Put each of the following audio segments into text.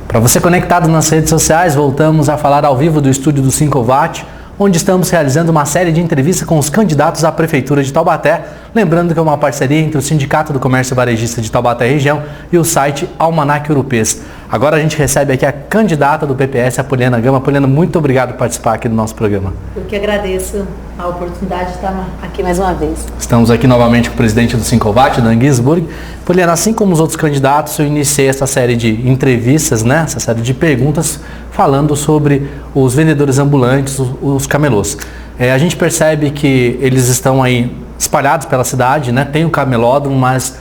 Para você conectado nas redes sociais, voltamos a falar ao vivo do estúdio do 5watt, onde estamos realizando uma série de entrevistas com os candidatos à Prefeitura de Taubaté, lembrando que é uma parceria entre o Sindicato do Comércio Varejista de Taubaté Região e o site Almanac Urupês. Agora a gente recebe aqui a candidata do PPS, a Poliana Gama. Poliana, muito obrigado por participar aqui do nosso programa. Eu que agradeço a oportunidade de estar aqui mais uma vez. Estamos aqui novamente com o presidente do 5watt, Dan Ginsburg. Poliana, assim como os outros candidatos, eu iniciei essa série de entrevistas, essa série de perguntas, falando sobre os vendedores ambulantes, os camelôs. A gente percebe que eles estão aí espalhados pela cidade, tem o camelódromo, mas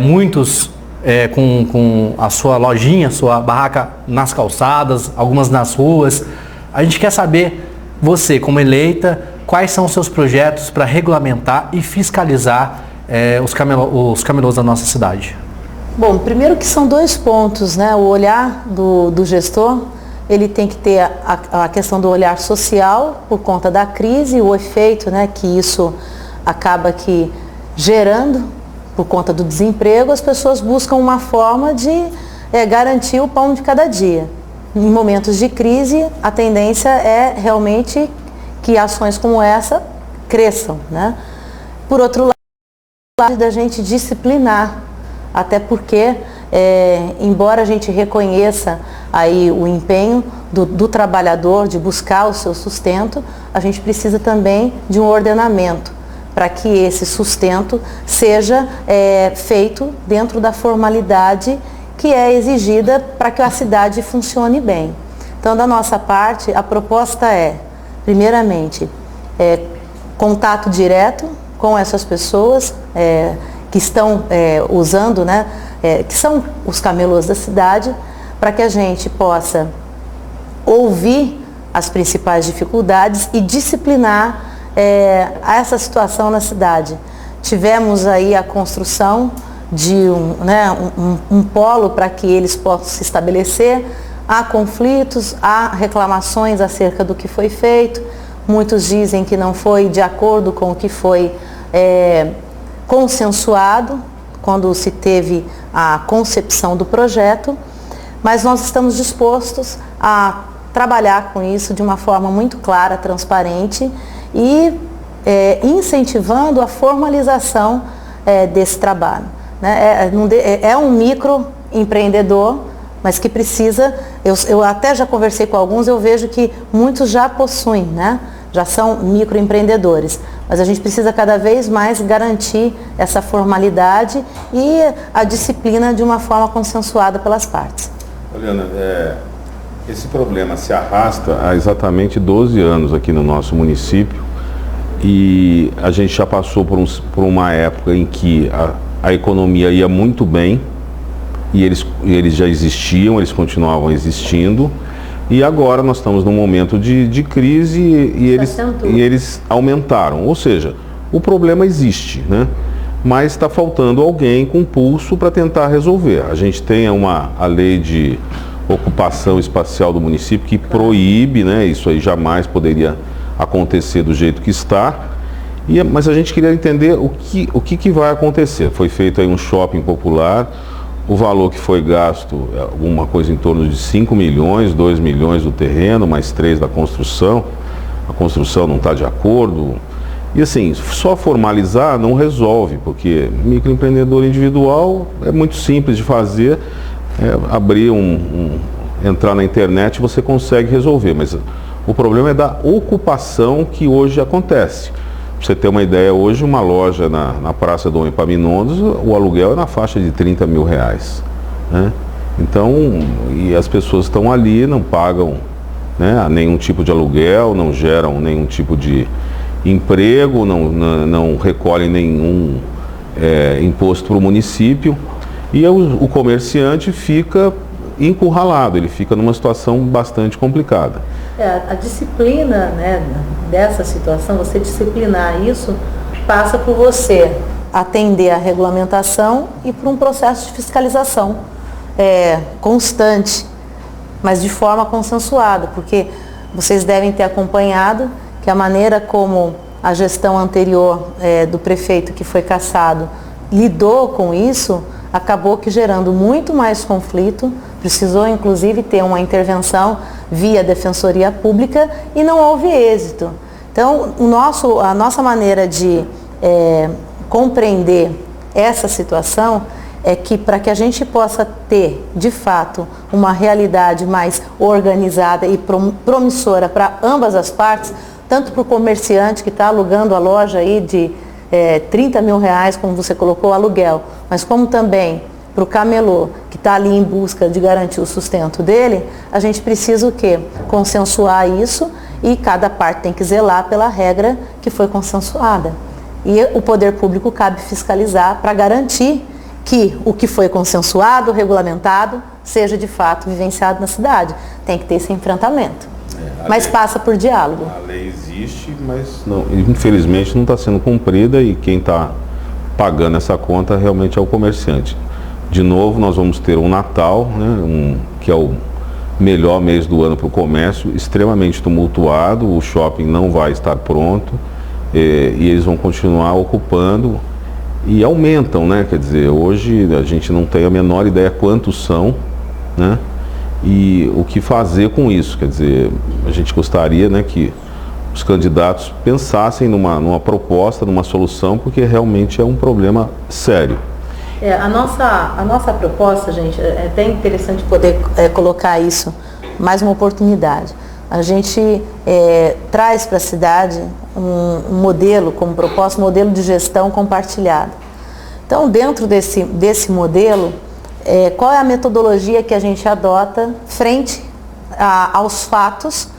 muitos com a sua lojinha, sua barraca nas calçadas, algumas nas ruas. A gente quer saber, você como eleita, quais são os seus projetos para regulamentar e fiscalizar os camelôs da nossa cidade? Bom, primeiro que são dois pontos, o olhar do gestor, ele tem que ter a questão do olhar social por conta da crise, o efeito que isso acaba que gerando por conta do desemprego. As pessoas buscam uma forma de garantir o pão de cada dia. Em momentos de crise, a tendência é realmente que ações como essa cresçam, Por outro lado, da gente disciplinar, até porque, embora a gente reconheça aí o empenho do trabalhador de buscar o seu sustento, a gente precisa também de um ordenamento para que esse sustento seja feito dentro da formalidade que é exigida para que a cidade funcione bem. Então, da nossa parte, a proposta primeiramente, contato direto com essas pessoas que estão usando, que são os camelôs da cidade, para que a gente possa ouvir as principais dificuldades e disciplinar essa situação na cidade. Tivemos aí a construção de um polo para que eles possam se estabelecer. Há conflitos, há reclamações acerca do que foi feito. Muitos dizem que não foi de acordo com o que foi consensuado quando se teve a concepção do projeto, mas nós estamos dispostos a trabalhar com isso de uma forma muito clara, transparente e incentivando a formalização desse trabalho. É um microempreendedor, mas que precisa, eu até já conversei com alguns, eu vejo que muitos já possuem, já são microempreendedores, mas a gente precisa cada vez mais garantir essa formalidade e a disciplina de uma forma consensuada pelas partes. Poliana, esse problema se arrasta há exatamente 12 anos aqui no nosso município e a gente já passou por uma época em que a economia ia muito bem e eles já existiam, eles continuavam existindo, e agora nós estamos num momento de crise e eles aumentaram. Ou seja, o problema existe, mas está faltando alguém com pulso para tentar resolver. A gente tem a lei de ocupação espacial do município que proíbe, isso aí jamais poderia acontecer do jeito que está, mas a gente queria entender o que vai acontecer. Foi feito aí um shopping popular, o valor que foi gasto, alguma coisa em torno de 5 milhões, 2 milhões do terreno, mais 3 da construção. A construção não está de acordo. E assim, só formalizar não resolve, porque microempreendedor individual é muito simples de fazer, abrir entrar na internet você consegue resolver, mas o problema é da ocupação que hoje acontece. Para você ter uma ideia, hoje uma loja na Praça Dom Epaminondas, o aluguel é na faixa de 30 mil reais. Então, e as pessoas estão ali, não pagam nenhum tipo de aluguel, não geram nenhum tipo de emprego, não recolhem nenhum imposto para o município, e o comerciante fica encurralado, ele fica numa situação bastante complicada. A disciplina dessa situação, você disciplinar isso, passa por você atender a regulamentação e por um processo de fiscalização constante, mas de forma consensuada, porque vocês devem ter acompanhado que a maneira como a gestão anterior do prefeito que foi cassado lidou com isso, acabou que gerando muito mais conflito, precisou inclusive ter uma intervenção via Defensoria Pública e não houve êxito. Então, a nossa maneira de compreender essa situação é que para que a gente possa ter, de fato, uma realidade mais organizada e promissora para ambas as partes, tanto para o comerciante que está alugando a loja aí de 30 mil reais, como você colocou, aluguel, mas como também para o camelô, que está ali em busca de garantir o sustento dele, a gente precisa o quê? Consensuar isso e cada parte tem que zelar pela regra que foi consensuada. E o poder público cabe fiscalizar para garantir que o que foi consensuado, regulamentado, seja de fato vivenciado na cidade. Tem que ter esse enfrentamento. Mas passa por diálogo. A lei existe, mas não, infelizmente não está sendo cumprida e quem está pagando essa conta realmente é o comerciante. De novo, nós vamos ter um Natal, né, que é o melhor mês do ano para o comércio, extremamente tumultuado, o shopping não vai estar pronto e eles vão continuar ocupando e aumentam, né? Quer dizer, hoje a gente não tem a menor ideia quantos são, né? E o que fazer com isso, quer dizer, a gente gostaria, né, que os candidatos pensassem numa proposta, numa solução, porque realmente é um problema sério. A nossa proposta, gente, é até interessante poder colocar isso, mais uma oportunidade. A gente traz para a cidade um modelo como proposta, modelo de gestão compartilhada. Então, dentro desse modelo, qual é a metodologia que a gente adota frente aos fatos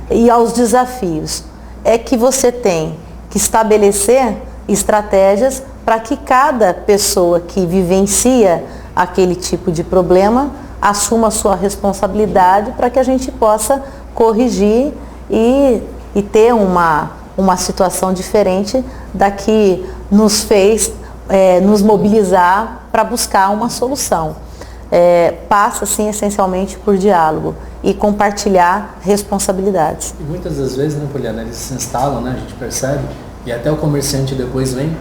e aos desafios? É que você tem que estabelecer estratégias para que cada pessoa que vivencia aquele tipo de problema assuma a sua responsabilidade para que a gente possa corrigir e ter uma situação diferente da que nos fez nos mobilizar para buscar uma solução. Passa, sim, essencialmente por diálogo e compartilhar responsabilidades. E muitas das vezes, né, Poliana, eles se instalam, né, a gente percebe, e até o comerciante depois vem,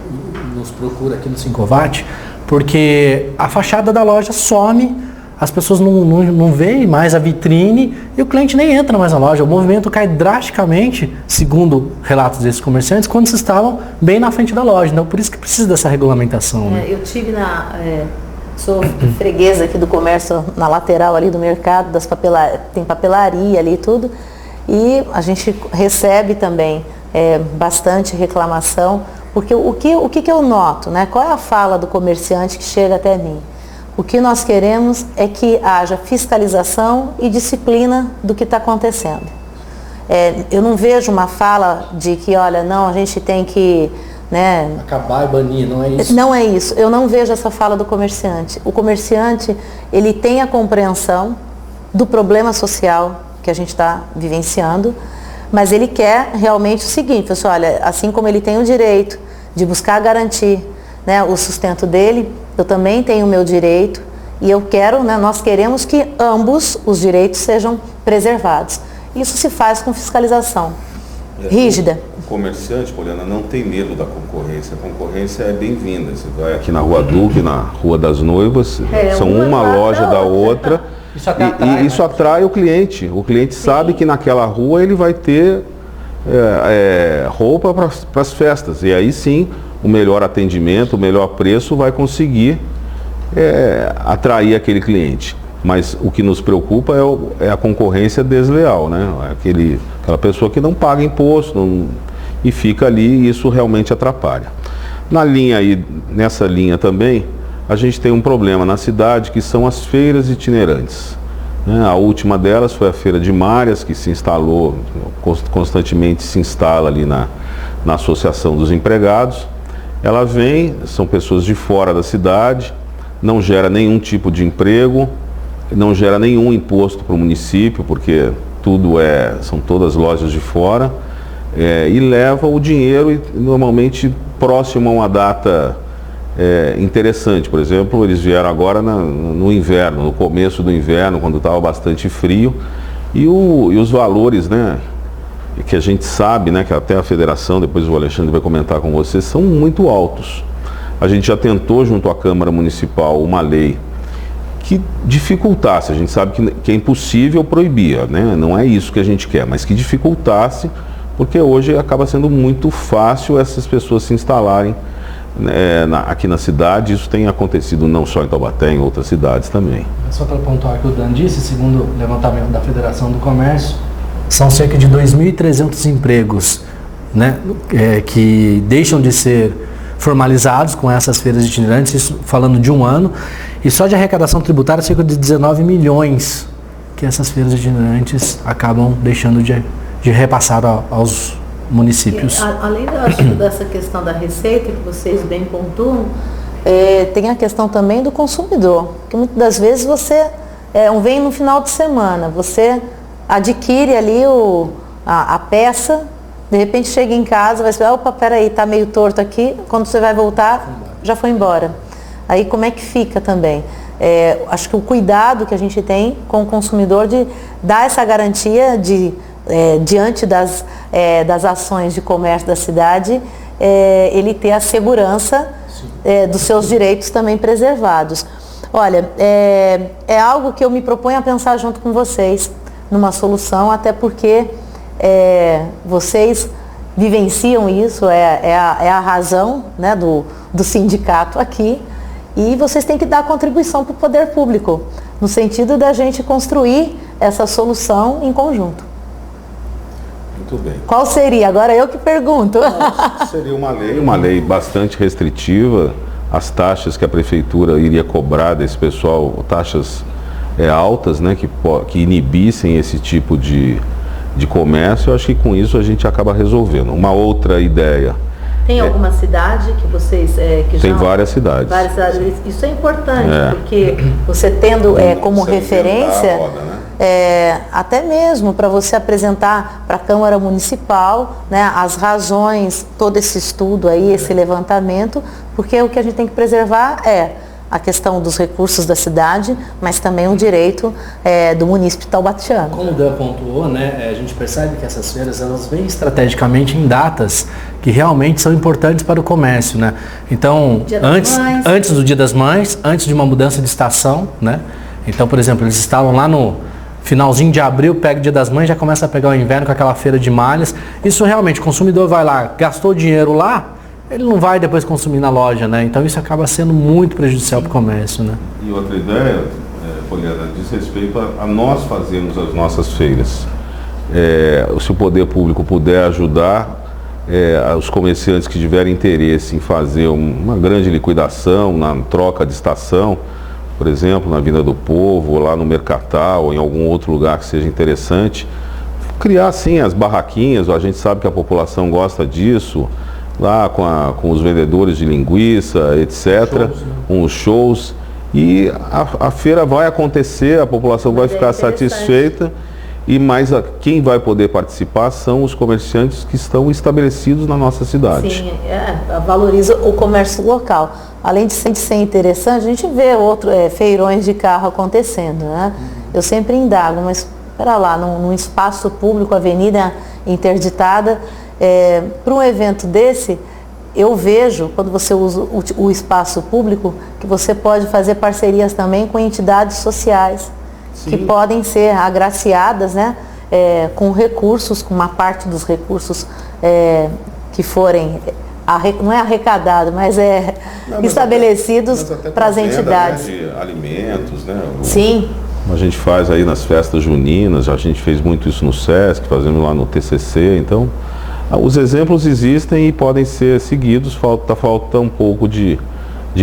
nos procura aqui no Sincovat, porque a fachada da loja some, as pessoas não veem mais a vitrine e o cliente nem entra mais na loja. O movimento cai drasticamente, segundo relatos desses comerciantes, quando se instalam bem na frente da loja. Então, por isso que precisa dessa regulamentação. Né? Eu tive sou freguesa aqui do comércio na lateral ali do mercado, tem papelaria ali e tudo, e a gente recebe também bastante reclamação, porque o que eu noto, né? Qual é a fala do comerciante que chega até mim? O que nós queremos é que haja fiscalização e disciplina do que está acontecendo. Eu não vejo uma fala de que, olha, não, a gente tem que... Né? Acabar e banir, não é isso? Não é isso. Eu não vejo essa fala do comerciante. O comerciante, ele tem a compreensão do problema social que a gente está vivenciando, mas ele quer realmente o seguinte, pessoal, olha, assim como ele tem o direito de buscar garantir, né, o sustento dele, eu também tenho o meu direito e eu quero, né, nós queremos que ambos os direitos sejam preservados. Isso se faz com fiscalização rígida. O comerciante, Poliana, não tem medo da concorrência. A concorrência é bem-vinda. Você vai aqui na Rua Duque, na Rua das Noivas, são uma loja da outra. Isso atrai o cliente. O cliente sabe que naquela rua ele vai ter roupa para as festas. E aí sim, o melhor atendimento, o melhor preço vai conseguir atrair aquele cliente. Mas o que nos preocupa é a concorrência desleal, né? Aquela pessoa que não paga imposto e fica ali, e isso realmente atrapalha. Nessa linha também, a gente tem um problema na cidade que são as feiras itinerantes. Né? A última delas foi a Feira de Márias, que se instalou, constantemente se instala ali na Associação dos Empregados. Ela vem, são pessoas de fora da cidade, não gera nenhum tipo de emprego, não gera nenhum imposto para o município, porque são todas lojas de fora, e leva o dinheiro normalmente próximo a uma data interessante. Por exemplo, eles vieram agora no inverno, no começo do inverno, quando estava bastante frio, e os valores, né, que a gente sabe, né, que até a federação, depois o Alexandre vai comentar com vocês, são muito altos. A gente já tentou junto à Câmara Municipal uma lei que dificultasse. A gente sabe que é impossível proibir, né? Não é isso que a gente quer, mas que dificultasse, porque hoje acaba sendo muito fácil essas pessoas se instalarem aqui na cidade. Isso tem acontecido não só em Taubaté, em outras cidades também. Só para pontuar o que o Dan disse, segundo o levantamento da Federação do Comércio, são cerca de 2.300 empregos, né, que deixam de ser formalizados com essas feiras itinerantes, isso falando de um ano, e só de arrecadação tributária cerca de 19 milhões que essas feiras itinerantes acabam deixando de repassar aos municípios. E, além dessa questão da receita, que vocês bem pontuam, tem a questão também do consumidor, que muitas das vezes você vem no final de semana, você adquire ali a peça, de repente chega em casa, vai dizer, opa, peraí, tá meio torto aqui, quando você vai voltar, já foi embora. Aí como é que fica também? Acho que o cuidado que a gente tem com o consumidor de dar essa garantia diante das ações de comércio da cidade, ele ter a segurança dos seus direitos também preservados. Olha, é algo que eu me proponho a pensar junto com vocês numa solução, até porque vocês vivenciam isso, é a razão, né, do sindicato aqui, e vocês têm que dar contribuição para o poder público, no sentido da gente construir essa solução em conjunto. Muito bem. Qual seria? Agora eu que pergunto. Seria uma lei bastante restritiva. As taxas que a prefeitura iria cobrar desse pessoal, taxas altas, né, que inibissem esse tipo de comércio. Eu acho que com isso a gente acaba resolvendo. Uma outra ideia. Tem alguma cidade que vocês... Tem várias cidades. Várias cidades. Isso é importante, porque você tendo como referência... Roda, né? Até mesmo para você apresentar para a Câmara Municipal, né, as razões, todo esse estudo aí, esse levantamento, porque o que a gente tem que preservar é a questão dos recursos da cidade, mas também o direito do município taubatiano. Como o Dan pontuou, né, a gente percebe que essas feiras elas vêm estrategicamente em datas que realmente são importantes para o comércio, né? Então, antes do Dia das Mães, antes de uma mudança de estação, né? Então, por exemplo, eles estavam lá no finalzinho de abril, pega o Dia das Mães, já começa a pegar o inverno com aquela feira de malhas. Isso realmente, o consumidor vai lá, gastou dinheiro lá, ele não vai depois consumir na loja, né? Então isso acaba sendo muito prejudicial para o comércio, né? E outra ideia, Poliana, diz respeito a nós fazermos as nossas feiras. Se o poder público puder ajudar os comerciantes que tiverem interesse em fazer uma grande liquidação na troca de estação, por exemplo, na Vinda do Povo, ou lá no Mercatal, ou em algum outro lugar que seja interessante, criar sim as barraquinhas. A gente sabe que a população gosta disso, lá com os vendedores de linguiça, etc., com os shows, e a feira vai acontecer, a população vai ficar satisfeita, mas quem vai poder participar são os comerciantes que estão estabelecidos na nossa cidade. Sim, valoriza o comércio local. Além de ser interessante, a gente vê feirões de carro acontecendo, né? Eu sempre indago, mas espera lá, num espaço público, avenida interditada, para um evento desse, eu vejo, quando você usa o espaço público, que você pode fazer parcerias também com entidades sociais, sim, que podem ser agraciadas, né, com recursos, com uma parte dos recursos que forem, não é arrecadado, mas estabelecidos para as entidades. Né, de alimentos, né? Sim. A gente faz aí nas festas juninas, a gente fez muito isso no SESC, fazemos lá no TCC, então os exemplos existem e podem ser seguidos, falta um pouco de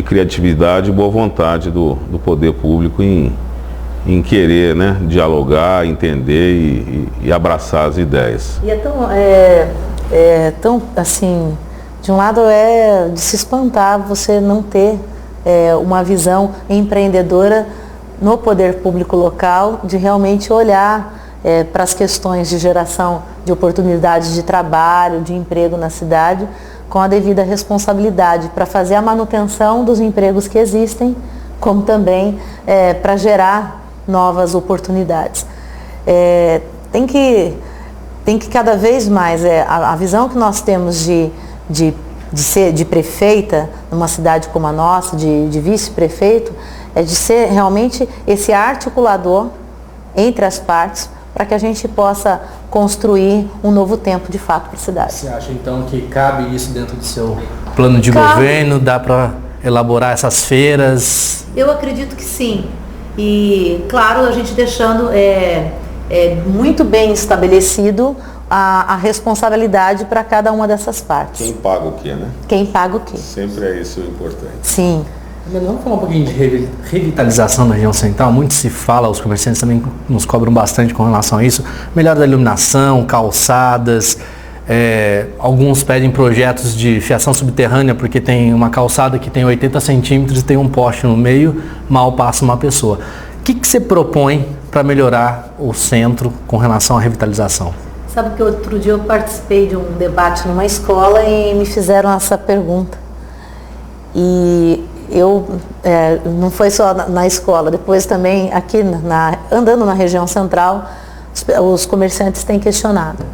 criatividade e boa vontade do poder público em querer, né, dialogar, entender e abraçar as ideias. E tão assim, de um lado de se espantar você não ter uma visão empreendedora no poder público local, de realmente olhar para as questões de geração de oportunidades de trabalho, de emprego na cidade, com a devida responsabilidade para fazer a manutenção dos empregos que existem, como também para gerar novas oportunidades. Tem que cada vez mais, a visão que nós temos de de prefeita, numa cidade como a nossa, de vice-prefeito, é de ser realmente esse articulador entre as partes, para que a gente possa construir um novo tempo de fato para a cidade. Você acha então que cabe isso dentro do seu plano de governo? Dá para elaborar essas feiras? Eu acredito que sim. E claro, a gente deixando muito bem estabelecido a responsabilidade para cada uma dessas partes. Quem paga o quê, né? Quem paga o quê? Sempre é isso o importante. Sim. Vamos falar um pouquinho de revitalização na região central. Muito se fala, os comerciantes também nos cobram bastante com relação a isso. Melhora da iluminação, calçadas, alguns pedem projetos de fiação subterrânea, porque tem uma calçada que tem 80 centímetros e tem um poste no meio, mal passa uma pessoa. O que você propõe para melhorar o centro com relação à revitalização? Sabe que outro dia eu participei de um debate numa escola e me fizeram essa pergunta. E não foi só na escola, depois também aqui andando na região central, os comerciantes têm questionado.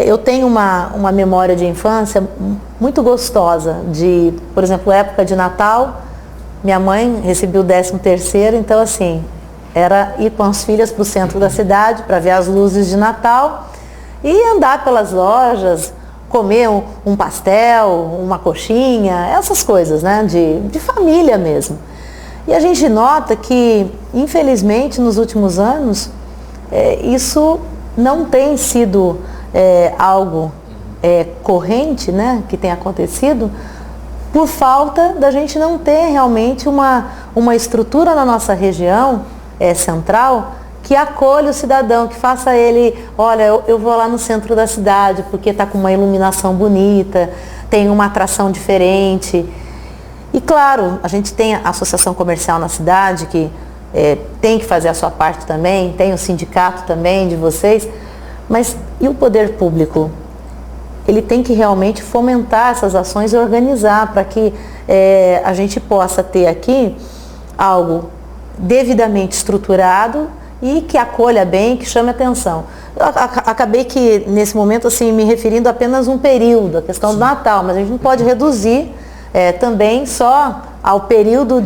Eu tenho uma memória de infância muito gostosa, de, por exemplo, época de Natal, minha mãe recebia o 13º, então assim, era ir com as filhas para o centro da cidade para ver as luzes de Natal e andar pelas lojas, comer um pastel, uma coxinha, essas coisas, né, de família mesmo. E a gente nota que, infelizmente, nos últimos anos, isso não tem sido algo corrente, né, que tem acontecido, por falta da gente não ter realmente uma estrutura na nossa região central que acolha o cidadão, que faça ele, olha, eu vou lá no centro da cidade porque está com uma iluminação bonita, tem uma atração diferente. E claro, a gente tem a associação comercial na cidade que tem que fazer a sua parte também, tem o sindicato também de vocês, mas e o poder público? Ele tem que realmente fomentar essas ações e organizar para que a gente possa ter aqui algo devidamente estruturado e que acolha bem, que chame atenção. Eu acabei que, nesse momento, assim, me referindo a apenas um período, a questão do Natal, mas a gente não pode reduzir também só ao período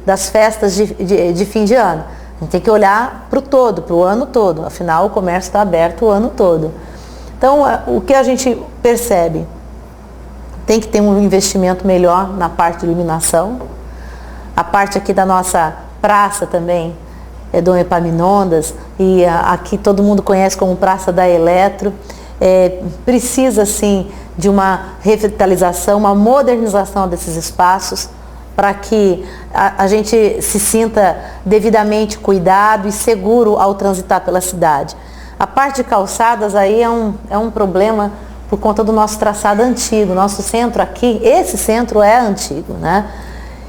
das festas de fim de ano. A gente tem que olhar para o todo, para o ano todo, afinal o comércio está aberto o ano todo. Então, o que a gente percebe? Tem que ter um investimento melhor na parte de iluminação, a parte aqui da nossa praça também, Dom Epaminondas, e aqui todo mundo conhece como Praça da Eletro, precisa sim de uma revitalização, uma modernização desses espaços, para que a gente se sinta devidamente cuidado e seguro ao transitar pela cidade. A parte de calçadas aí é um problema por conta do nosso traçado antigo. Nosso centro aqui, esse centro é antigo, né?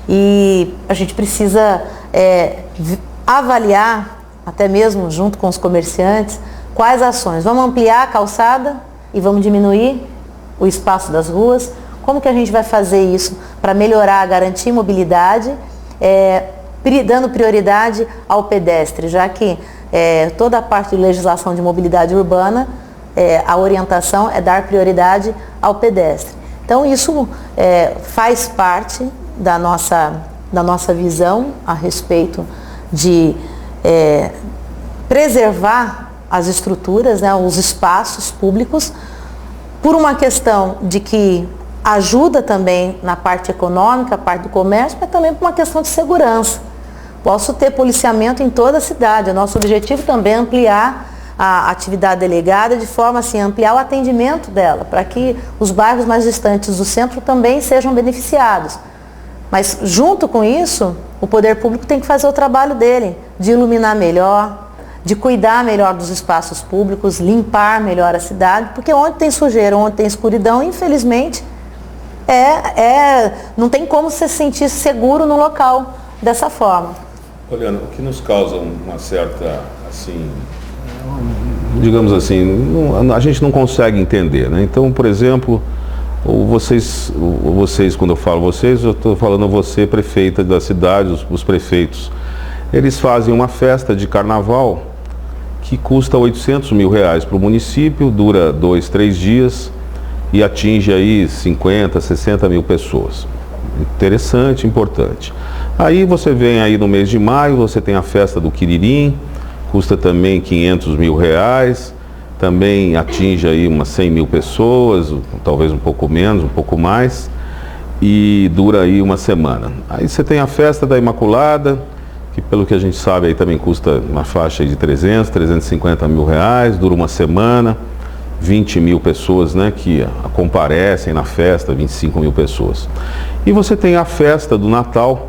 E a gente precisa avaliar, até mesmo junto com os comerciantes, quais ações. Vamos ampliar a calçada e vamos diminuir o espaço das ruas. Como que a gente vai fazer isso para melhorar, garantir mobilidade, dando prioridade ao pedestre, já que toda a parte de legislação de mobilidade urbana, a orientação é dar prioridade ao pedestre. Então isso faz parte da nossa visão a respeito de preservar as estruturas, né, os espaços públicos, por uma questão de que ajuda também na parte econômica, a parte do comércio, mas também por uma questão de segurança. Posso ter policiamento em toda a cidade. O nosso objetivo também é ampliar a atividade delegada de forma assim, ampliar o atendimento dela, para que os bairros mais distantes do centro também sejam beneficiados. Mas junto com isso, o poder público tem que fazer o trabalho dele, de iluminar melhor, de cuidar melhor dos espaços públicos, limpar melhor a cidade, porque onde tem sujeira, onde tem escuridão, infelizmente, não tem como se sentir seguro no local dessa forma. Poliana, o que nos causa uma certa, assim, digamos assim, a gente não consegue entender, né? Então, por exemplo, vocês, quando eu falo vocês, eu estou falando você, prefeita da cidade, os prefeitos. Eles fazem uma festa de carnaval que custa R$800 mil para o município, dura 2, 3 dias, e atinge aí 50, 60 mil pessoas. Interessante, importante. Aí você vem aí no mês de maio, você tem a festa do Quiririm, custa também 500 mil reais, também atinge aí umas 100 mil pessoas, talvez um pouco menos, um pouco mais, e dura aí uma semana. Aí você tem a festa da Imaculada, que pelo que a gente sabe aí também custa uma faixa aí de 300, 350 mil reais, dura uma semana, 20 mil pessoas, né, que comparecem na festa, 25 mil pessoas. E você tem a festa do Natal,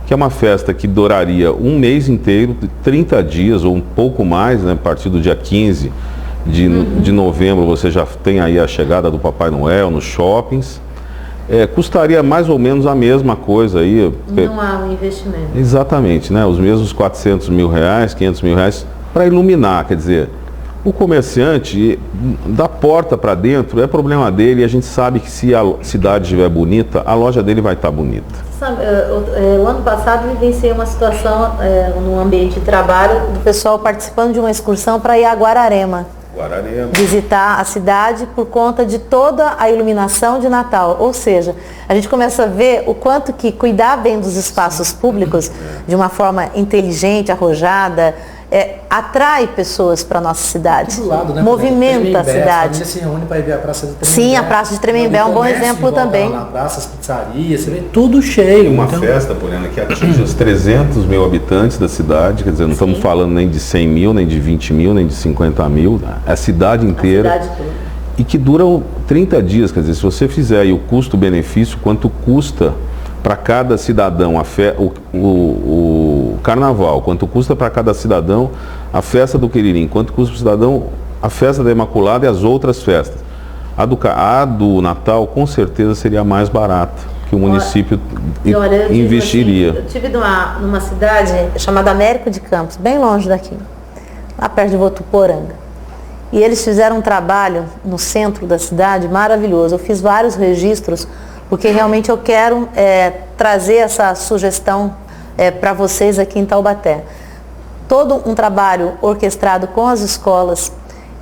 que é uma festa que duraria um mês inteiro, 30 dias ou um pouco mais, né, a partir do dia 15 de novembro você já tem aí a chegada do Papai Noel nos shoppings. Custaria mais ou menos a mesma coisa aí. Não há um investimento. Exatamente, né, os mesmos 400 mil reais, 500 mil reais para iluminar, quer dizer, o comerciante, da porta para dentro, é problema dele, e a gente sabe que se a cidade estiver bonita, a loja dele vai estar bonita. Sabe, o ano passado vivenciei uma situação no ambiente de trabalho do pessoal participando de uma excursão para ir a Guararema. Visitar a cidade por conta de toda a iluminação de Natal. Ou seja, a gente começa a ver o quanto que cuidar bem dos espaços públicos de uma forma inteligente, arrojada, atrai pessoas para a nossa cidade, do lado, né? Movimenta a cidade. A família se reúne para ir ver a Praça de Tremembé. Sim, a Praça de Tremembé é um bom exemplo também. Na praça, as pizzarias, você vê tudo cheio. Uma festa, Poliana, que atinge os 300 mil habitantes da cidade, quer dizer, não estamos falando nem de 100 mil, nem de 20 mil, nem de 50 mil, é a cidade inteira. E que dura 30 dias, quer dizer, se você fizer aí o custo-benefício, quanto custa para cada cidadão o carnaval, quanto custa para cada cidadão a festa do Quiririm, quanto custa para o cidadão a festa da Imaculada e as outras festas. A do Natal com certeza seria mais barata, que o município investiria. Assim, eu estive numa cidade chamada Américo de Campos, bem longe daqui, lá perto de Votuporanga. E eles fizeram um trabalho no centro da cidade maravilhoso. Eu fiz vários registros, porque realmente eu quero trazer essa sugestão para vocês aqui em Taubaté. Todo um trabalho orquestrado com as escolas,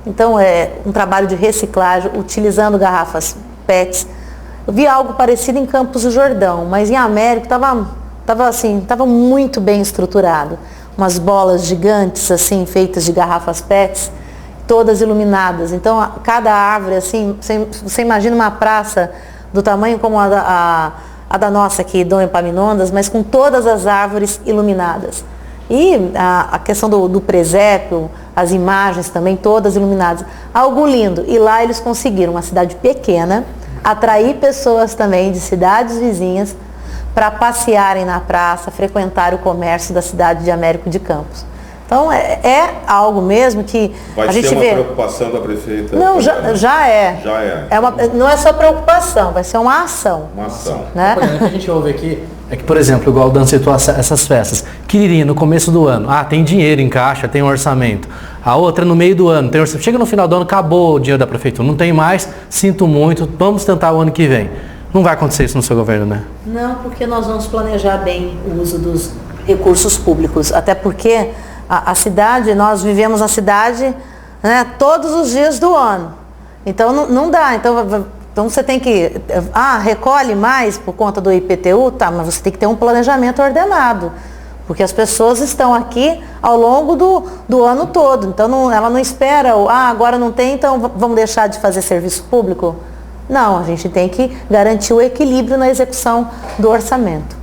então um trabalho de reciclagem, utilizando garrafas PETs. Eu vi algo parecido em Campos do Jordão, mas em Américo estava muito bem estruturado. Umas bolas gigantes assim, feitas de garrafas PETs, todas iluminadas. Então cada árvore, assim, você imagina uma praça do tamanho como a da nossa aqui, Dom Epaminondas, mas com todas as árvores iluminadas. E a questão do presépio, as imagens também, todas iluminadas. Algo lindo. E lá eles conseguiram, uma cidade pequena, atrair pessoas também de cidades vizinhas para passearem na praça, frequentar o comércio da cidade de Américo de Campos. Então é algo mesmo que a gente vê. Vai ser uma preocupação da prefeita? Não, já é. Já é. Não é só preocupação, vai ser uma ação. Uma ação. Né? O que a gente ouve aqui é que, por exemplo, igual o Dan citou essas festas. Quiririm, no começo do ano, tem dinheiro em caixa, tem um orçamento. A outra no meio do ano, tem orçamento. Chega no final do ano, acabou o dinheiro da prefeitura. Não tem mais, sinto muito, vamos tentar o ano que vem. Não vai acontecer isso no seu governo, né? Não, porque nós vamos planejar bem o uso dos recursos públicos. Até porque a cidade, nós vivemos na cidade, né, todos os dias do ano. Então não dá. Então você tem que... recolhe mais por conta do IPTU? Tá, mas você tem que ter um planejamento ordenado. Porque as pessoas estão aqui ao longo do ano todo. Então ela não espera, agora não tem, então vamos deixar de fazer serviço público? Não, a gente tem que garantir o equilíbrio na execução do orçamento.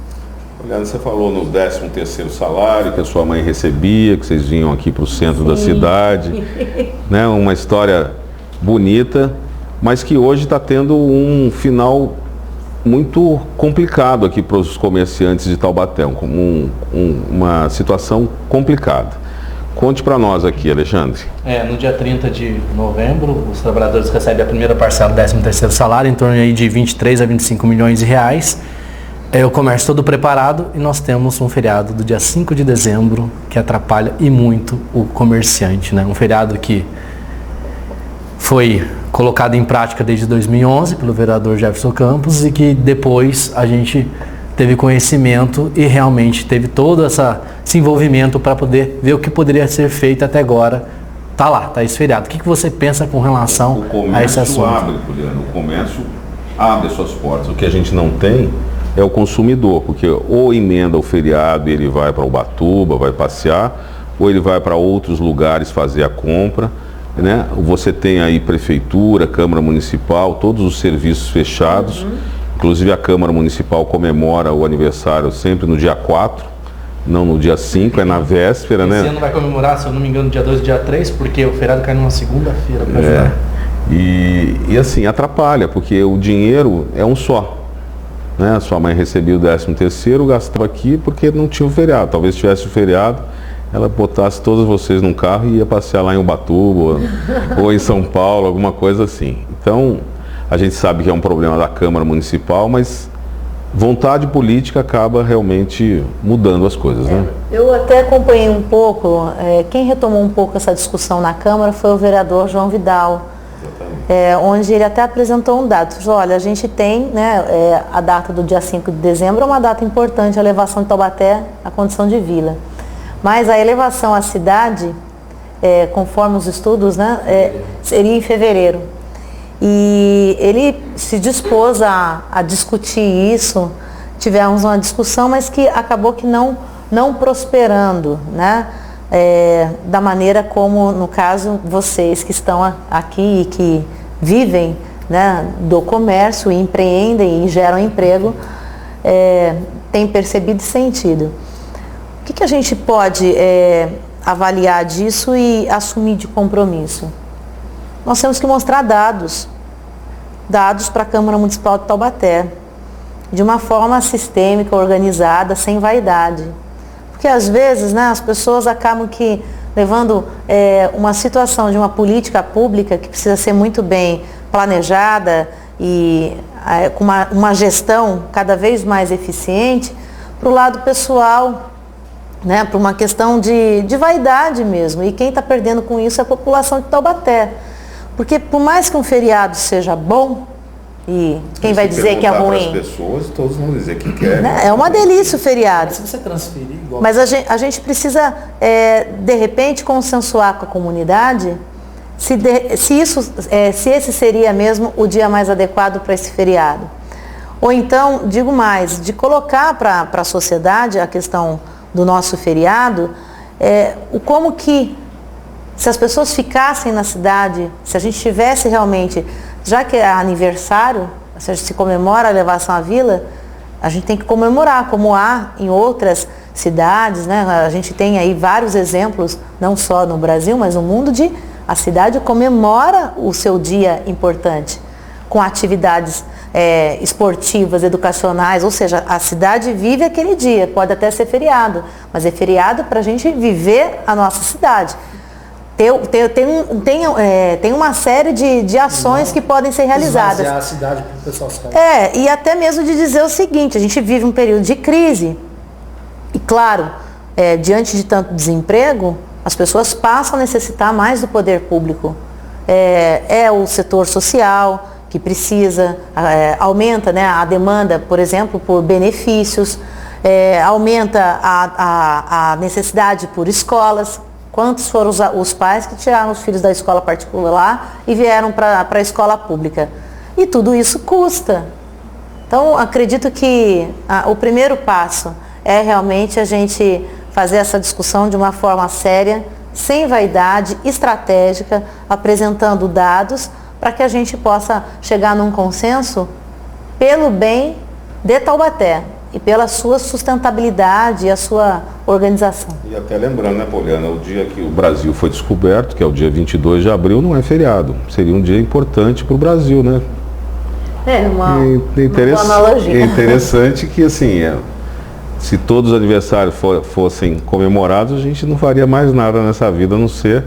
Poliana, você falou no 13º salário que a sua mãe recebia, que vocês vinham aqui para o centro da cidade, né? Uma história bonita, mas que hoje está tendo um final muito complicado aqui para os comerciantes de Taubaté, uma situação complicada. Conte para nós aqui, Alexandre. No dia 30 de novembro, os trabalhadores recebem a primeira parcela do 13º salário, em torno aí de 23 a 25 milhões de reais. O comércio todo preparado e nós temos um feriado do dia 5 de dezembro que atrapalha e muito o comerciante, né? Um feriado que foi colocado em prática desde 2011 pelo vereador Jefferson Campos e que depois a gente teve conhecimento e realmente teve todo esse envolvimento para poder ver o que poderia ser feito até agora tá lá, tá esse feriado. O que você pensa com relação a esse assunto? O comércio abre as suas portas. O que a gente não tem é o consumidor, porque ou emenda o feriado e ele vai para Ubatuba, vai passear, ou ele vai para outros lugares fazer a compra, né? Você tem aí prefeitura, Câmara Municipal, todos os serviços fechados. Inclusive a Câmara Municipal comemora o aniversário sempre no dia 4, não no dia 5, é na véspera, né? Esse ano vai comemorar, se eu não me engano, dia 2 e dia 3, porque o feriado cai numa segunda-feira. E assim, atrapalha, porque o dinheiro é um só. Né? Sua mãe recebia o 13º, gastava aqui porque não tinha o feriado. Talvez tivesse o feriado, ela botasse todos vocês num carro e ia passear lá em Ubatuba ou em São Paulo, alguma coisa assim. Então, a gente sabe que é um problema da Câmara Municipal, mas vontade política acaba realmente mudando as coisas, né? Eu até acompanhei um pouco, quem retomou um pouco essa discussão na Câmara foi o vereador João Vidal, onde ele até apresentou um dado. Olha, a gente tem, né, a data do dia 5 de dezembro, é uma data importante, a elevação de Taubaté à condição de vila. Mas a elevação à cidade, conforme os estudos, né, seria em fevereiro. E ele se dispôs a discutir isso, tivemos uma discussão, mas que acabou que não prosperando, né? Da maneira como, no caso, vocês que estão aqui e que vivem, né, do comércio, e empreendem e geram emprego, têm percebido e sentido. O que a gente pode avaliar disso e assumir de compromisso? Nós temos que mostrar dados para a Câmara Municipal de Taubaté, de uma forma sistêmica, organizada, sem vaidade. Porque às vezes, né, as pessoas acabam que levando uma situação de uma política pública que precisa ser muito bem planejada e com uma gestão cada vez mais eficiente, para o lado pessoal, né, para uma questão de vaidade mesmo. E quem está perdendo com isso é a população de Taubaté. Porque por mais que um feriado seja bom, e quem vai dizer que é ruim? As pessoas, todos vão dizer que querem. Né? É uma delícia o feriado. Se você transferir igual. Mas a gente precisa, de repente, consensuar com a comunidade se esse seria mesmo o dia mais adequado para esse feriado. Ou então, digo mais, de colocar para a sociedade a questão do nosso feriado, como que, se as pessoas ficassem na cidade, se a gente tivesse realmente, já que é aniversário, se comemora a elevação à vila, a gente tem que comemorar, como há em outras cidades, né? A gente tem aí vários exemplos, não só no Brasil, mas no mundo, de a cidade comemora o seu dia importante, com atividades esportivas, educacionais, ou seja, a cidade vive aquele dia, pode até ser feriado, mas é feriado para a gente viver a nossa cidade. Tem uma série de ações que podem ser realizadas. Esvaziar a cidade para o pessoal sair. E até mesmo de dizer o seguinte, a gente vive um período de crise e, claro, diante de tanto desemprego, as pessoas passam a necessitar mais do poder público. O setor social que precisa, aumenta, né, a demanda, por exemplo, por benefícios, aumenta a necessidade por escolas. Quantos foram os pais que tiraram os filhos da escola particular e vieram para a escola pública? E tudo isso custa. Então, acredito que o primeiro passo é realmente a gente fazer essa discussão de uma forma séria, sem vaidade, estratégica, apresentando dados, para que a gente possa chegar num consenso pelo bem de Taubaté e pela sua sustentabilidade e a sua organização. E até lembrando, né, Poliana, o dia que o Brasil foi descoberto, que é o dia 22 de abril, não é feriado. Seria um dia importante para o Brasil, né? Uma boa analogia. É interessante que, assim, se todos os aniversários fossem comemorados, a gente não faria mais nada nessa vida, a não ser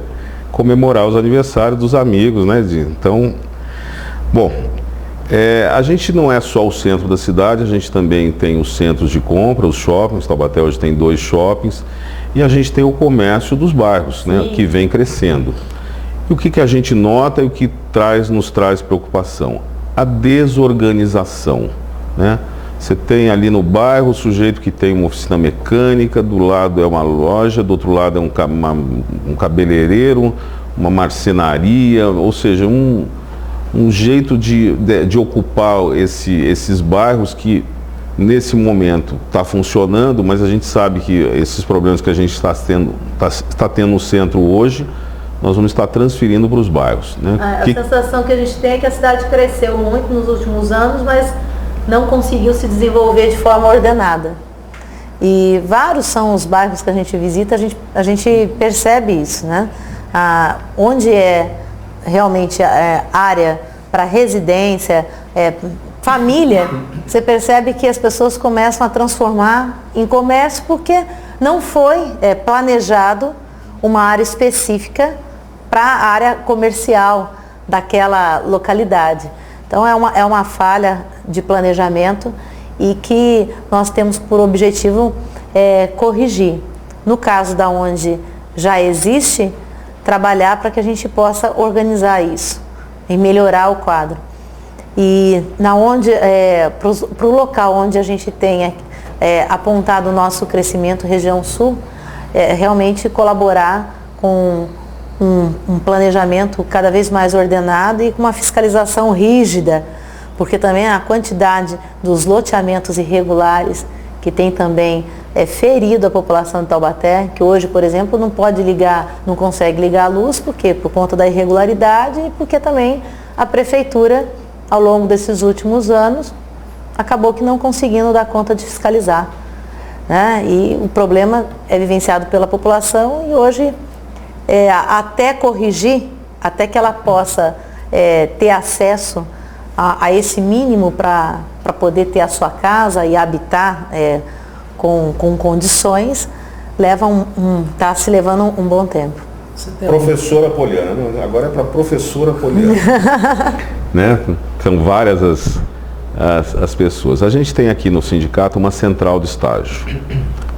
comemorar os aniversários dos amigos, né? Então, bom... a gente não é só o centro da cidade, a gente também tem os centros de compra, os shoppings. Taubaté hoje tem 2 shoppings, e a gente tem o comércio dos bairros, né, que vem crescendo. E o que a gente nota e o que nos traz preocupação? A desorganização, né? Você tem ali no bairro o sujeito que tem uma oficina mecânica, do lado é uma loja, do outro lado é um cabeleireiro, uma marcenaria, ou seja, um jeito de ocupar esses bairros que nesse momento está funcionando, mas a gente sabe que esses problemas que a gente está tendo no centro hoje, nós vamos estar transferindo para os bairros. Né? A sensação que a gente tem é que a cidade cresceu muito nos últimos anos, mas não conseguiu se desenvolver de forma ordenada. E vários são os bairros que a gente visita, a gente percebe isso, né? Onde é realmente área para residência, família, você percebe que as pessoas começam a transformar em comércio porque não foi planejado uma área específica para a área comercial daquela localidade. Então é uma falha de planejamento e que nós temos por objetivo corrigir. No caso da onde já existe, trabalhar para que a gente possa organizar isso e melhorar o quadro. E para o local onde a gente tem apontado o nosso crescimento, região sul, realmente colaborar com um planejamento cada vez mais ordenado e com uma fiscalização rígida, porque também a quantidade dos loteamentos irregulares que tem também ferido a população de Taubaté, que hoje, por exemplo, não consegue ligar a luz, por quê? Por conta da irregularidade e porque também a prefeitura, ao longo desses últimos anos, acabou que não conseguindo dar conta de fiscalizar. Né? E o problema é vivenciado pela população e hoje, até corrigir, até que ela possa ter acesso a esse mínimo para poder ter a sua casa e habitar com condições, está se levando um bom tempo. Professora Poliana, agora é para professora Poliana. Né? São várias as pessoas. A gente tem aqui no sindicato uma central de estágio,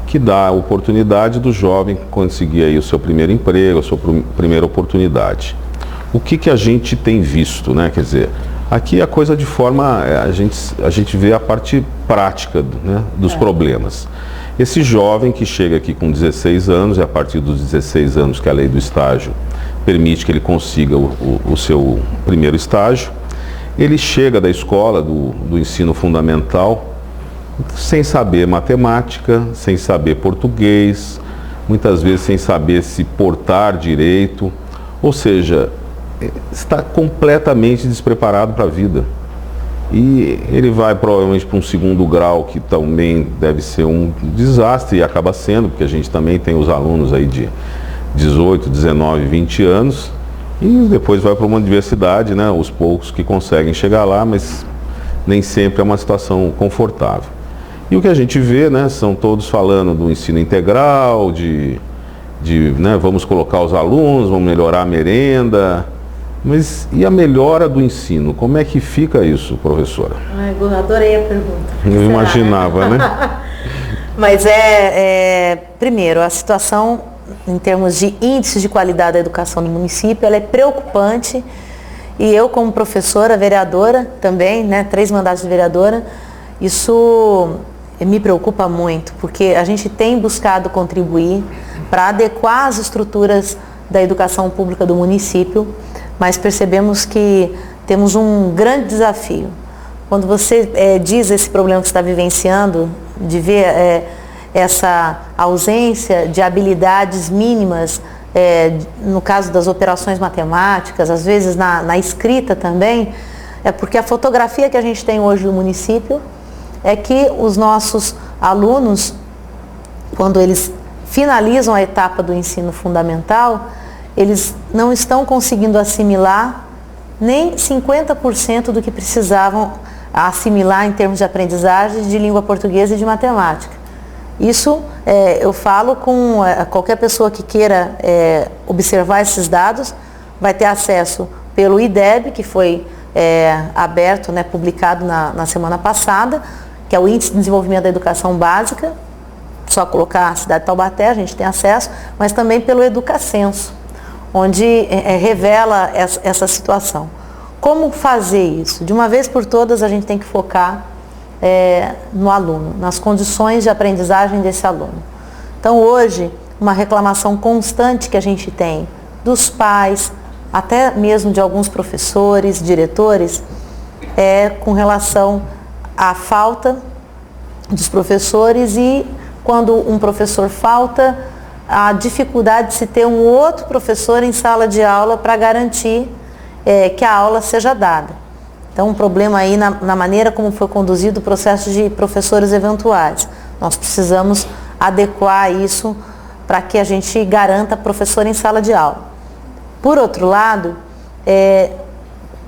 que dá a oportunidade do jovem conseguir aí o seu primeiro emprego, a sua primeira oportunidade. O que a gente tem visto, né? Quer dizer, aqui a coisa de forma, a gente vê a parte prática, né, dos problemas. Esse jovem que chega aqui com 16 anos, e a partir dos 16 anos que a lei do estágio permite que ele consiga o seu primeiro estágio, ele chega da escola, do ensino fundamental, sem saber matemática, sem saber português, muitas vezes sem saber se portar direito, ou seja, está completamente despreparado para a vida. E ele vai provavelmente para um segundo grau, que também deve ser um desastre, e acaba sendo, porque a gente também tem os alunos aí de 18, 19, 20 anos, e depois vai para uma universidade, né, os poucos que conseguem chegar lá, mas nem sempre é uma situação confortável. E o que a gente vê, né, são todos falando do ensino integral, né, vamos colocar os alunos, vamos melhorar a merenda. Mas e a melhora do ensino? Como é que fica isso, professora? Eu adorei a pergunta. Eu imaginava, né? Mas primeiro, a situação em termos de índice de qualidade da educação do município, ela é preocupante. E eu, como professora, vereadora também, né, 3 mandatos de vereadora, isso me preocupa muito, porque a gente tem buscado contribuir para adequar as estruturas da educação pública do município, mas percebemos que temos um grande desafio. Quando você diz esse problema que você está vivenciando, de ver essa ausência de habilidades mínimas, no caso das operações matemáticas, às vezes na escrita também, é porque a fotografia que a gente tem hoje do município é que os nossos alunos, quando eles finalizam a etapa do ensino fundamental, eles não estão conseguindo assimilar nem 50% do que precisavam assimilar em termos de aprendizagem de língua portuguesa e de matemática. Isso eu falo com qualquer pessoa que queira observar esses dados, vai ter acesso pelo IDEB, que foi aberto, né, publicado na semana passada, que é o Índice de Desenvolvimento da Educação Básica, só colocar a cidade de Taubaté, a gente tem acesso, mas também pelo Educacenso, onde revela essa situação. Como fazer isso? De uma vez por todas, a gente tem que focar no aluno, nas condições de aprendizagem desse aluno. Então, hoje, uma reclamação constante que a gente tem dos pais, até mesmo de alguns professores, diretores, com relação à falta dos professores e quando um professor falta, a dificuldade de se ter um outro professor em sala de aula para garantir que a aula seja dada. Então, um problema aí na maneira como foi conduzido o processo de professores eventuais. Nós precisamos adequar isso para que a gente garanta professor em sala de aula. Por outro lado,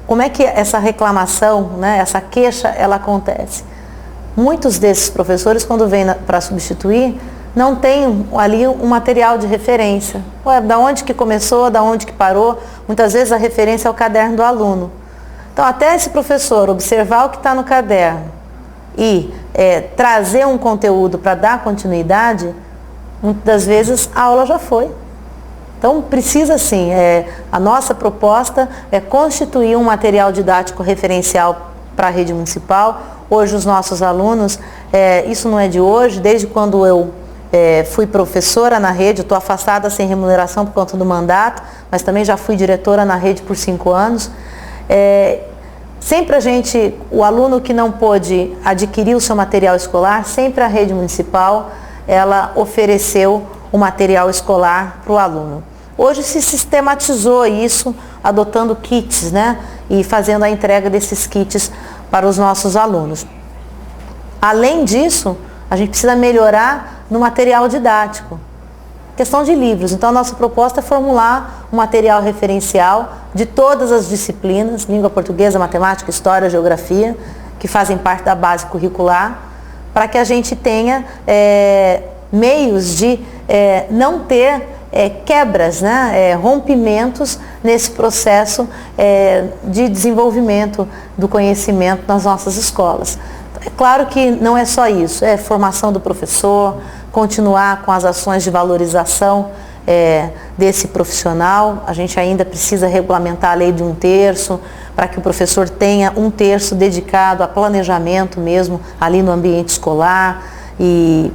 como é que essa reclamação, né, essa queixa, ela acontece? Muitos desses professores, quando vêm para substituir, não tem ali um material de referência. Da onde que começou, da onde que parou? Muitas vezes a referência é o caderno do aluno. Então, até esse professor observar o que está no caderno e trazer um conteúdo para dar continuidade, muitas das vezes a aula já foi. Então, precisa sim, a nossa proposta é constituir um material didático referencial para a rede municipal. Hoje, os nossos alunos, isso não é de hoje, desde quando eu fui professora na rede, estou afastada sem remuneração por conta do mandato, mas também já fui diretora na rede por 5 anos. Sempre o aluno que não pôde adquirir o seu material escolar, sempre a rede municipal, ela ofereceu o material escolar para o aluno. Hoje se sistematizou isso, adotando kits, né? E fazendo a entrega desses kits para os nossos alunos. Além disso, a gente precisa melhorar no material didático. Questão de livros. Então, a nossa proposta é formular um material referencial de todas as disciplinas, língua portuguesa, matemática, história, geografia, que fazem parte da base curricular, para que a gente tenha meios de não ter quebras, né, rompimentos nesse processo de desenvolvimento do conhecimento nas nossas escolas. É claro que não é só isso, é formação do professor, continuar com as ações de valorização desse profissional. A gente ainda precisa regulamentar a lei de 1/3, para que o professor tenha 1/3 dedicado a planejamento mesmo ali no ambiente escolar e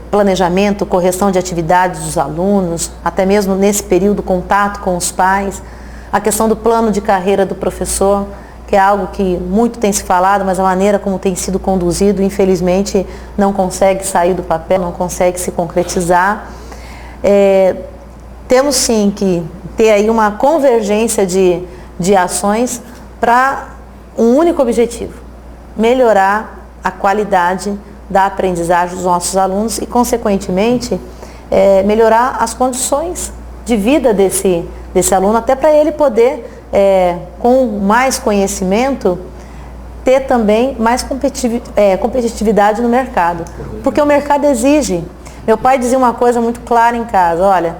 planejamento, correção de atividades dos alunos, até mesmo nesse período contato com os pais. A questão do plano de carreira do professor, que é algo que muito tem se falado, mas a maneira como tem sido conduzido, infelizmente, não consegue sair do papel, não consegue se concretizar. Temos sim que ter aí uma convergência de ações para um único objetivo: melhorar a qualidade da aprendizagem dos nossos alunos e, consequentemente, melhorar as condições de vida desse aluno, até para ele poder, com mais conhecimento, ter também mais competitividade no mercado. Porque o mercado exige. Meu pai dizia uma coisa muito clara em casa: olha,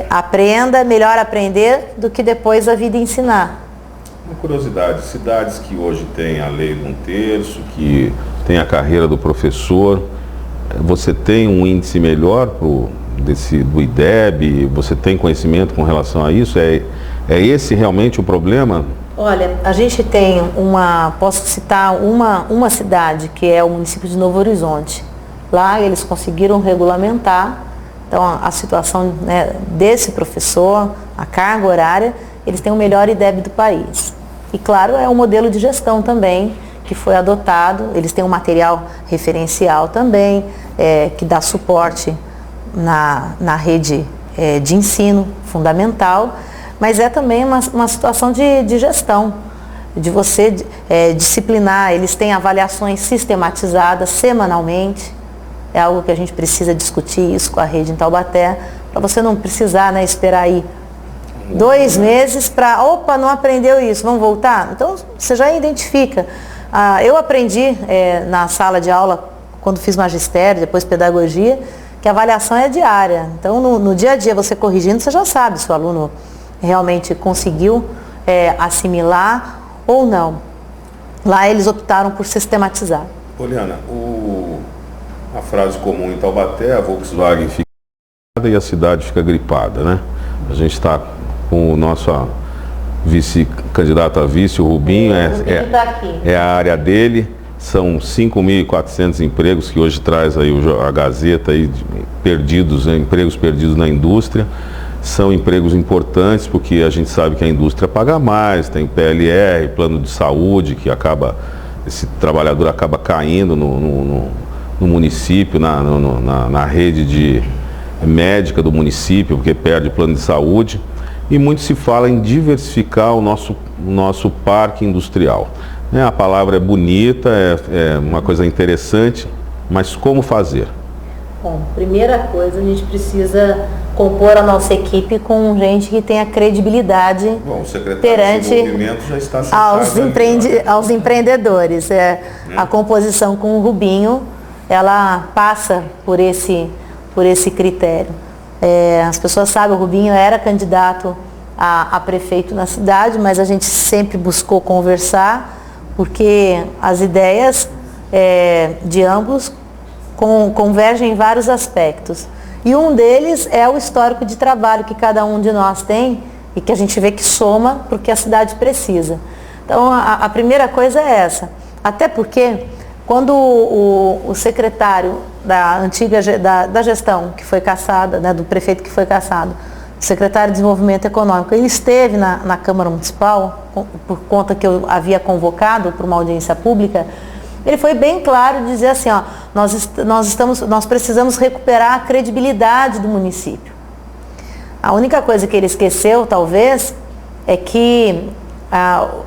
aprenda, melhor aprender do que depois a vida ensinar. Uma curiosidade, cidades que hoje têm a lei de 1/3, que tem a carreira do professor, você tem um índice melhor do IDEB? Você tem conhecimento com relação a isso? É esse realmente o problema? Olha, a gente tem posso citar uma cidade, que é o município de Novo Horizonte. Lá eles conseguiram regulamentar, então, a situação, né, desse professor, a carga horária, eles têm o melhor IDEB do país. E claro, é um modelo de gestão também que foi adotado. Eles têm um material referencial também, que dá suporte na rede de ensino fundamental, mas é também uma situação de gestão, de você disciplinar. Eles têm avaliações sistematizadas semanalmente. É algo que a gente precisa discutir isso com a rede em Taubaté, para você não precisar, né, esperar aí 2 meses para, não aprendeu isso, vamos voltar? Então, você já identifica. Eu aprendi na sala de aula, quando fiz magistério, depois pedagogia, que a avaliação é diária. Então, no dia a dia, você corrigindo, você já sabe se o aluno realmente conseguiu assimilar ou não. Lá eles optaram por sistematizar. Poliana, a frase comum em Taubaté: a Volkswagen fica gripada e a cidade fica gripada, né? A gente está com o nosso vice-candidato a vice, o Rubinho, é a área dele. São 5.400 empregos que hoje traz aí a Gazeta aí, empregos perdidos na indústria. São empregos importantes, porque a gente sabe que a indústria paga mais, tem o PLR, plano de saúde, que esse trabalhador acaba caindo no município, na rede médica do município, porque perde plano de saúde. E muito se fala em diversificar o nosso parque industrial. A palavra é bonita, é uma coisa interessante, mas como fazer? Bom, primeira coisa, a gente precisa compor a nossa equipe com gente que tenha credibilidade. Bom, o secretário perante de desenvolvimento já está aos empreendedores. A composição com o Rubinho, ela passa por esse critério. As pessoas sabem, o Rubinho era candidato a prefeito na cidade, mas a gente sempre buscou conversar, porque as ideias de ambos convergem em vários aspectos. E um deles é o histórico de trabalho que cada um de nós tem e que a gente vê que soma para o que a cidade precisa. Então, a primeira coisa é essa. Até porque, quando o secretário da antiga da gestão que foi cassada, né, do prefeito que foi cassado, o secretário de Desenvolvimento Econômico, ele esteve na Câmara Municipal, por conta que eu havia convocado para uma audiência pública. Ele foi bem claro de dizer assim, nós precisamos recuperar a credibilidade do município. A única coisa que ele esqueceu, talvez, é que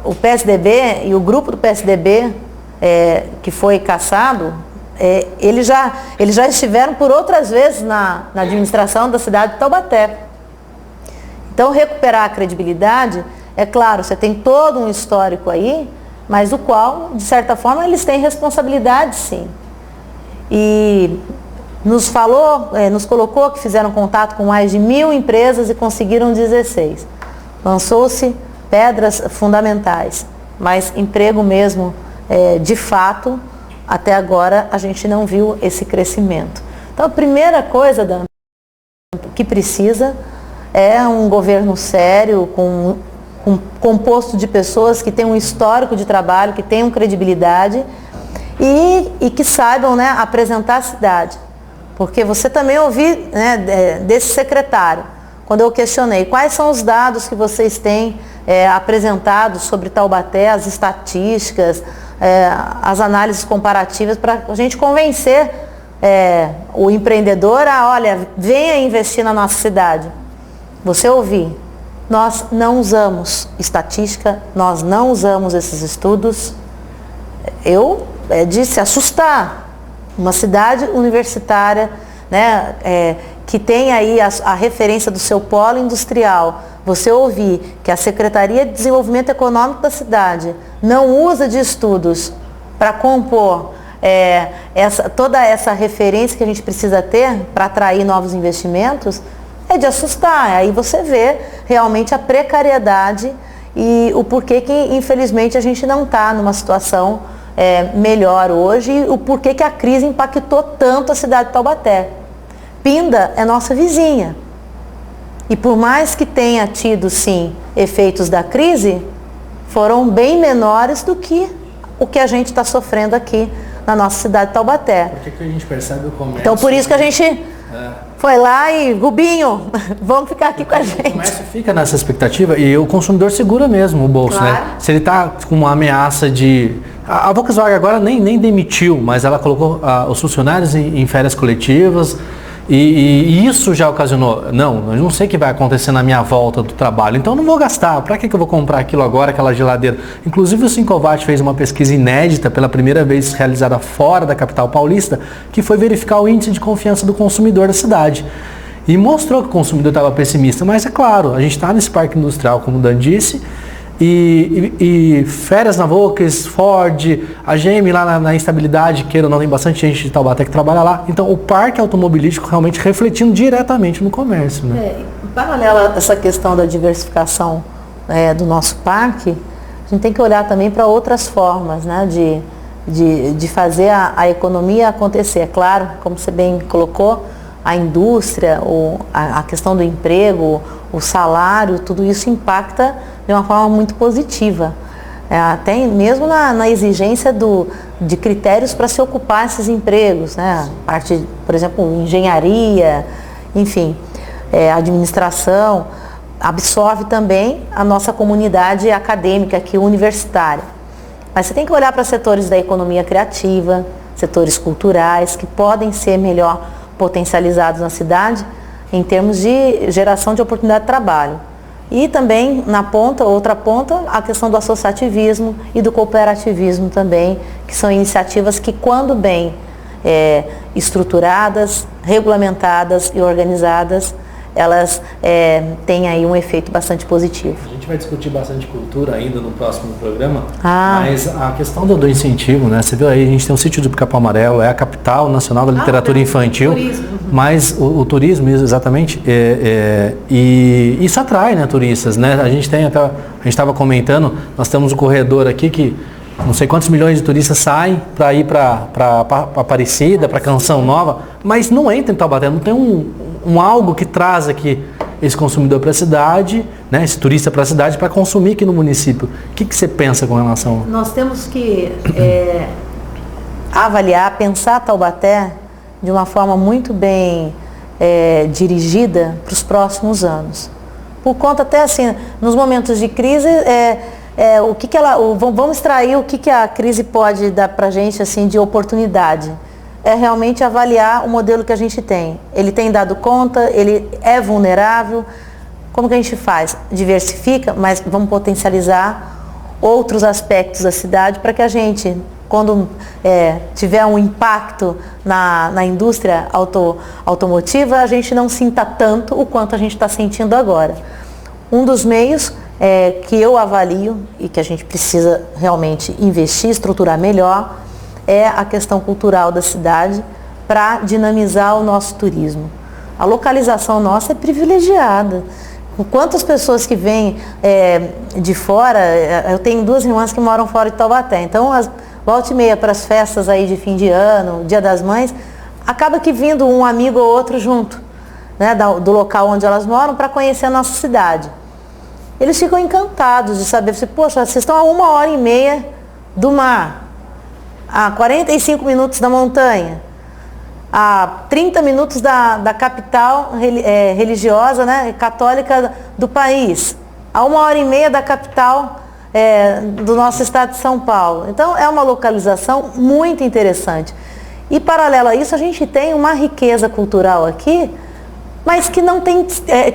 o PSDB e o grupo do PSDB que foi cassado, eles já estiveram por outras vezes na administração da cidade de Taubaté. Então, recuperar a credibilidade, é claro, você tem todo um histórico aí, mas o qual, de certa forma, eles têm responsabilidade, sim. E nos colocou que fizeram contato com mais de 1.000 empresas e conseguiram 16. Lançou-se pedras fundamentais, mas emprego mesmo, de fato, até agora a gente não viu esse crescimento. Então, a primeira coisa, Dan, que precisa é um governo sério, composto de pessoas que têm um histórico de trabalho, que tenham credibilidade e que saibam, né, apresentar a cidade. Porque você também ouviu, né, desse secretário, quando eu questionei quais são os dados que vocês têm apresentados sobre Taubaté, as estatísticas, as análises comparativas, para a gente convencer o empreendedor olha, venha investir na nossa cidade. Você ouviu? Nós não usamos estatística, nós não usamos esses estudos. É de se assustar. Uma cidade universitária, né, que tem aí a referência do seu polo industrial, você ouvir que a Secretaria de Desenvolvimento Econômico da cidade não usa de estudos para compor toda essa referência que a gente precisa ter para atrair novos investimentos, é de assustar. Aí você vê realmente a precariedade e o porquê que, infelizmente, a gente não está numa situação melhor hoje e o porquê que a crise impactou tanto a cidade de Taubaté. Pinda é nossa vizinha. E por mais que tenha tido, sim, efeitos da crise, foram bem menores do que o que a gente está sofrendo aqui na nossa cidade de Taubaté. Por que a gente percebe o comércio? Então, por isso que a gente foi lá e, Rubinho, vamos ficar aqui com a gente. O comércio fica nessa expectativa e o consumidor segura mesmo o bolso, claro, né? Se ele está com uma ameaça de... A Volkswagen agora nem demitiu, mas ela colocou os funcionários em férias coletivas e isso já ocasionou, não, eu não sei o que vai acontecer na minha volta do trabalho, então eu não vou gastar, para que eu vou comprar aquilo agora, aquela geladeira? Inclusive o Sincovat fez uma pesquisa inédita, pela primeira vez realizada fora da capital paulista, que foi verificar o índice de confiança do consumidor da cidade. E mostrou que o consumidor estava pessimista, mas é claro, a gente está nesse parque industrial, como o Dan disse, e férias na Volks, Ford, a GM lá na instabilidade, queira ou não, tem bastante gente de Taubaté que trabalha lá. Então o parque automobilístico realmente refletindo diretamente no comércio. Né? Em paralelo a essa questão da diversificação do nosso parque, a gente tem que olhar também para outras formas, né, de fazer a economia acontecer. É claro, como você bem colocou, a indústria, a questão do emprego, o salário, tudo isso impacta de uma forma muito positiva. Até mesmo na exigência de critérios para se ocupar esses empregos, né? Parte, por exemplo, engenharia, enfim. administração, absorve também a nossa comunidade acadêmica aqui, universitária. Mas você tem que olhar para setores da economia criativa, setores culturais, que podem ser melhor potencializados na cidade em termos de geração de oportunidade de trabalho. E também, na ponta, outra ponta, a questão do associativismo e do cooperativismo também, que são iniciativas que, quando bem estruturadas, regulamentadas e organizadas, elas têm aí um efeito bastante positivo. A gente vai discutir bastante cultura ainda no próximo programa, mas a questão do incentivo, né? Você viu aí, a gente tem o sítio do Pica-Pau Amarelo, é a capital nacional da literatura infantil, mas o turismo, exatamente, e isso atrai, né, turistas, né? A gente estava comentando, nós temos um corredor aqui que não sei quantos milhões de turistas saem para ir para Aparecida, para Canção Nova, mas não entra em Taubaté, não tem um algo que traz aqui esse consumidor para a cidade, né, esse turista para a cidade, para consumir aqui no município. O que você pensa com relação? Nós temos que avaliar, pensar Taubaté de uma forma muito bem dirigida para os próximos anos. Por conta até assim, nos momentos de crise, vamos extrair o que a crise pode dar para a gente assim, de oportunidade. É realmente avaliar o modelo que a gente tem. Ele tem dado conta, ele é vulnerável. Como que a gente faz? Diversifica, mas vamos potencializar outros aspectos da cidade para que a gente, quando tiver um impacto na indústria automotiva, a gente não sinta tanto o quanto a gente está sentindo agora. Um dos meios que eu avalio e que a gente precisa realmente investir, estruturar melhor, é a questão cultural da cidade para dinamizar o nosso turismo. A localização nossa é privilegiada. Quantas pessoas que vêm de fora, eu tenho 2 irmãs que moram fora de Taubaté, então volta e meia para as festas aí de fim de ano, Dia das Mães, acaba que vindo um amigo ou outro junto, né, do local onde elas moram para conhecer a nossa cidade. Eles ficam encantados de saber, poxa, vocês estão a 1h30 do mar, a 45 minutos da montanha, a 30 minutos da capital religiosa, né, católica do país, a 1h30 da capital do nosso estado de São Paulo. Então é uma localização muito interessante. E paralelo a isso, a gente tem uma riqueza cultural aqui, mas que não tem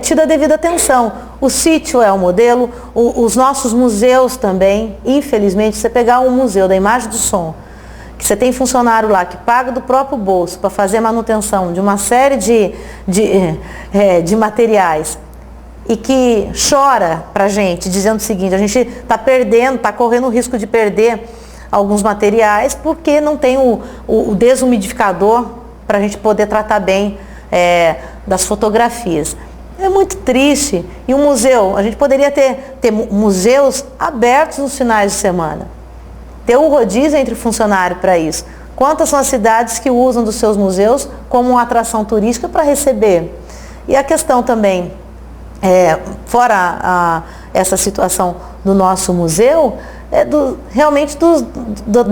tido a devida atenção. O sítio é o modelo, os nossos museus também. Infelizmente, você pegar um museu da imagem do som, que você tem funcionário lá que paga do próprio bolso para fazer manutenção de uma série de materiais e que chora para a gente, dizendo o seguinte: a gente está perdendo, está correndo o risco de perder alguns materiais porque não tem o desumidificador para a gente poder tratar bem das fotografias. É muito triste. E o museu, a gente poderia ter museus abertos nos finais de semana. Ter um rodízio entre funcionários para isso. Quantas são as cidades que usam dos seus museus como uma atração turística para receber? E a questão também, fora essa situação do nosso museu, realmente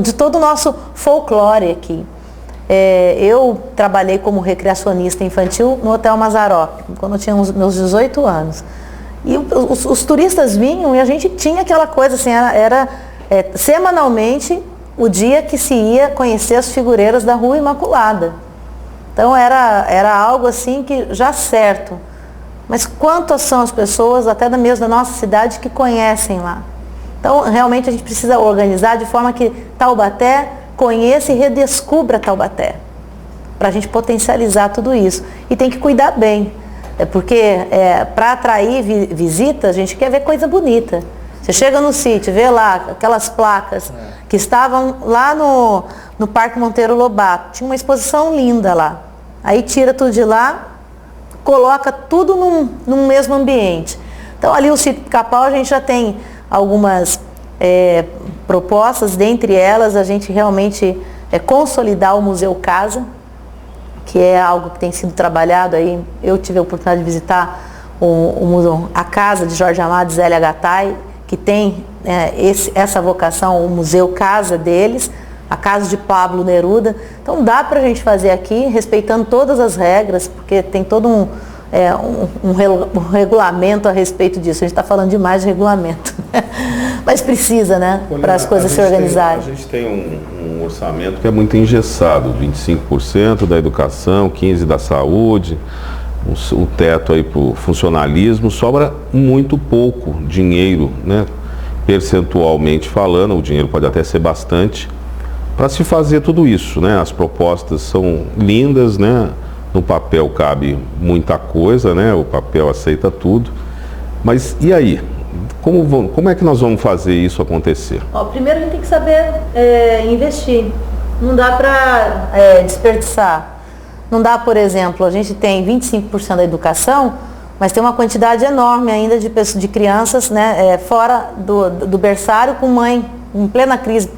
de todo o nosso folclore aqui. Eu trabalhei como recreacionista infantil no Hotel Mazzaropi, quando eu tinha meus 18 anos. E os turistas vinham e a gente tinha aquela coisa assim, era semanalmente o dia que se ia conhecer as figureiras da Rua Imaculada. Então era algo assim que já certo. Mas quantas são as pessoas, até mesmo da nossa cidade, que conhecem lá? Então realmente a gente precisa organizar de forma que Taubaté conheça e redescubra Taubaté, para a gente potencializar tudo isso. E tem que cuidar bem, porque para atrair visita, a gente quer ver coisa bonita. Você chega no sítio, vê lá aquelas placas que estavam lá no Parque Monteiro Lobato, tinha uma exposição linda lá. Aí tira tudo de lá, coloca tudo num mesmo ambiente. Então ali o sítio Pica-Pau a gente já tem algumas propostas, dentre elas a gente realmente consolidar o Museu Casa, que é algo que tem sido trabalhado aí. Eu tive a oportunidade de visitar a casa de Jorge Amado e Zélia Gattai, que tem essa vocação, o Museu Casa deles, a casa de Pablo Neruda. Então dá para a gente fazer aqui, respeitando todas as regras, porque tem todo um regulamento a respeito disso. A gente está falando demais de regulamento. Mas precisa, né? Para as coisas se organizarem. A gente tem um orçamento que é muito engessado, 25% da educação, 15% da saúde, o teto aí para o funcionalismo, sobra muito pouco dinheiro, né? Percentualmente falando, o dinheiro pode até ser bastante, para se fazer tudo isso, né? As propostas são lindas, né? No papel cabe muita coisa, né? O papel aceita tudo. Mas e aí? Como é que nós vamos fazer isso acontecer? Primeiro a gente tem que saber investir. Não dá para desperdiçar. Não dá, por exemplo, a gente tem 25% da educação, mas tem uma quantidade enorme ainda de crianças, né, fora do berçário com mãe, em plena crise.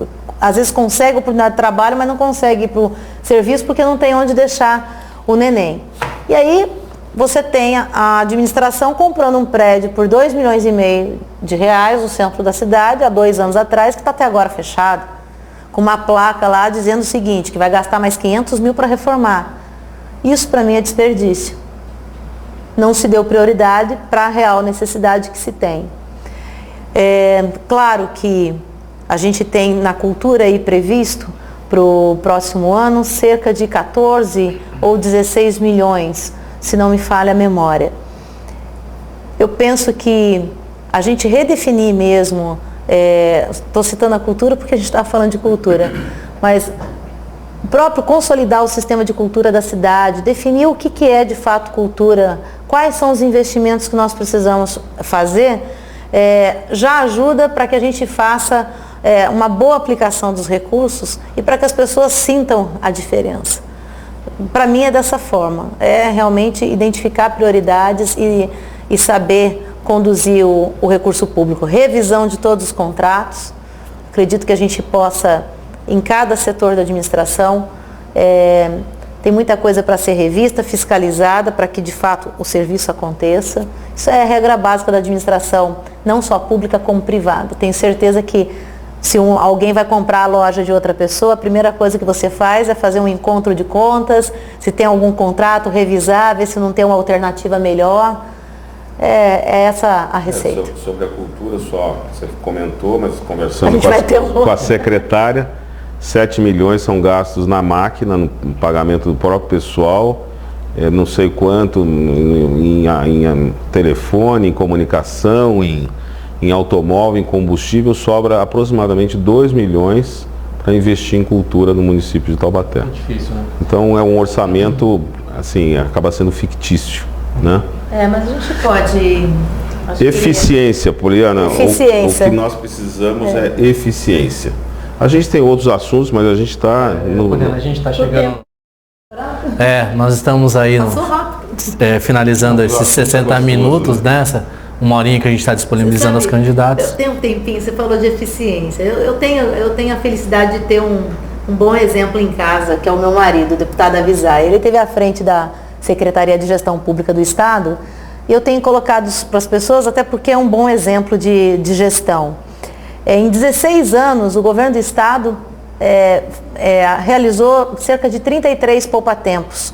Às vezes consegue oportunidade de trabalho, mas não consegue ir para o serviço porque não tem onde deixar o neném. E aí você tem a administração comprando um prédio por 2,5 milhões de reais no centro da cidade, há 2 anos atrás, que está até agora fechado, com uma placa lá dizendo o seguinte, que vai gastar mais 500 mil para reformar. Isso para mim é desperdício. Não se deu prioridade para a real necessidade que se tem. Claro que a gente tem na cultura aí previsto para o próximo ano cerca de 14 ou 16 milhões, se não me falha a memória. Eu penso que a gente redefinir mesmo, estou citando a cultura porque a gente está falando de cultura, mas o próprio consolidar o sistema de cultura da cidade, definir o que é de fato cultura, quais são os investimentos que nós precisamos fazer, já ajuda para que a gente faça uma boa aplicação dos recursos e para que as pessoas sintam a diferença. Para mim é dessa forma, realmente identificar prioridades e saber conduzir o recurso público. Revisão de todos os contratos, acredito que a gente possa, em cada setor da administração, tem muita coisa para ser revista, fiscalizada, para que de fato o serviço aconteça. Isso é a regra básica da administração, não só pública como privada. Tenho certeza que se alguém vai comprar a loja de outra pessoa, a primeira coisa que você faz é fazer um encontro de contas, se tem algum contrato, revisar, ver se não tem uma alternativa melhor. É essa a receita. Sobre a cultura, só você comentou, mas conversando com a secretária, 7 milhões são gastos na máquina, no pagamento do próprio pessoal, não sei quanto em telefone, em comunicação, em automóvel, em combustível, sobra aproximadamente 2 milhões para investir em cultura no município de Taubaté. É difícil, né? Então é um orçamento, assim, acaba sendo fictício, né? Mas a gente pode... Eficiência, Poliana. Eficiência. O que nós precisamos é eficiência. A gente tem outros assuntos, mas a gente está... A gente está chegando... nós estamos aí finalizando esses 60 minutos, né? Uma horinha que a gente está disponibilizando aos candidatos. Eu tenho um tempinho, você falou de eficiência. Eu tenho a felicidade de ter um bom exemplo em casa, que é o meu marido, o deputado Avisar. Ele esteve à frente da Secretaria de Gestão Pública do Estado e eu tenho colocado isso para as pessoas, até porque é um bom exemplo de gestão. Em 16 anos, o governo do Estado realizou cerca de 33 poupa-tempos,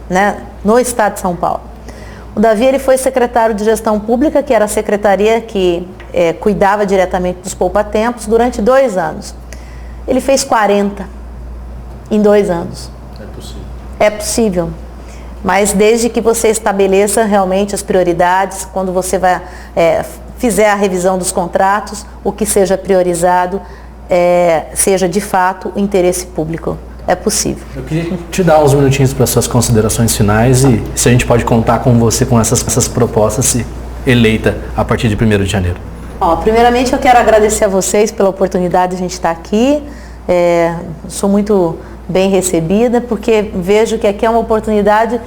né, no Estado de São Paulo. O Davi ele foi secretário de Gestão Pública, que era a secretaria que cuidava diretamente dos poupa-tempos, durante 2 anos. Ele fez 40 em 2 anos. É possível. É possível. Mas desde que você estabeleça realmente as prioridades, quando você fizer a revisão dos contratos, o que seja priorizado seja de fato o interesse público. É possível. Eu queria te dar uns minutinhos para suas considerações finais e se a gente pode contar com você com essas propostas se eleita a partir de 1º de janeiro. Primeiramente eu quero agradecer a vocês pela oportunidade de a gente estar aqui. Sou muito bem recebida porque vejo que aqui é uma oportunidade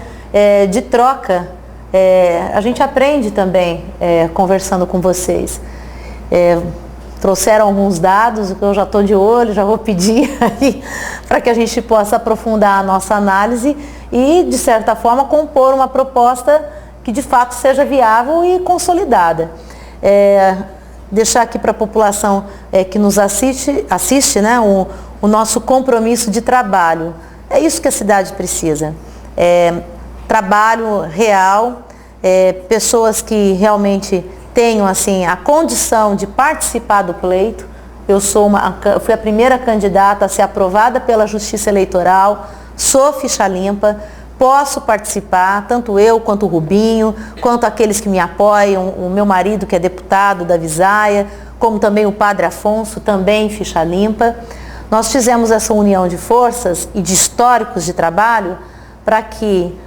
de troca. A gente aprende também conversando com vocês. Trouxeram alguns dados, que eu já estou de olho, já vou pedir aí para que a gente possa aprofundar a nossa análise e, de certa forma, compor uma proposta que de fato seja viável e consolidada. Deixar aqui para a população que nos assiste, né, o nosso compromisso de trabalho. É isso que a cidade precisa. Trabalho real, pessoas que realmente tenham assim, a condição de participar do pleito. Eu fui a primeira candidata a ser aprovada pela Justiça Eleitoral, sou ficha limpa, posso participar, tanto eu quanto o Rubinho, quanto aqueles que me apoiam, o meu marido que é deputado da Visaia, como também o Padre Afonso, também ficha limpa. Nós fizemos essa união de forças e de históricos de trabalho para que,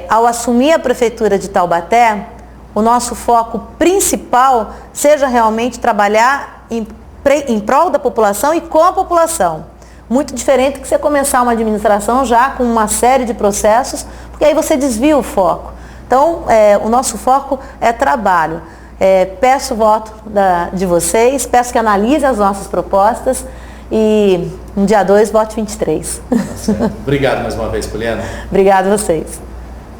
ao assumir a Prefeitura de Taubaté, o nosso foco principal seja realmente trabalhar em prol da população e com a população. Muito diferente que você começar uma administração já com uma série de processos, porque aí você desvia o foco. Então, o nosso foco é trabalho. Peço o voto de vocês, peço que analisem as nossas propostas e no dia 2, vote 23. Obrigado mais uma vez, Poliana. Obrigado a vocês.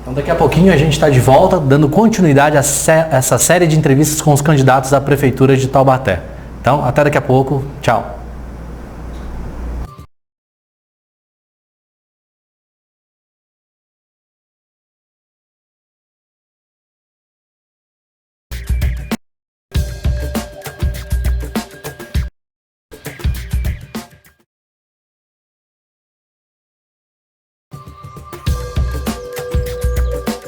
Então daqui a pouquinho a gente está de volta, dando continuidade a essa série de entrevistas com os candidatos à Prefeitura de Taubaté. Então, até daqui a pouco. Tchau.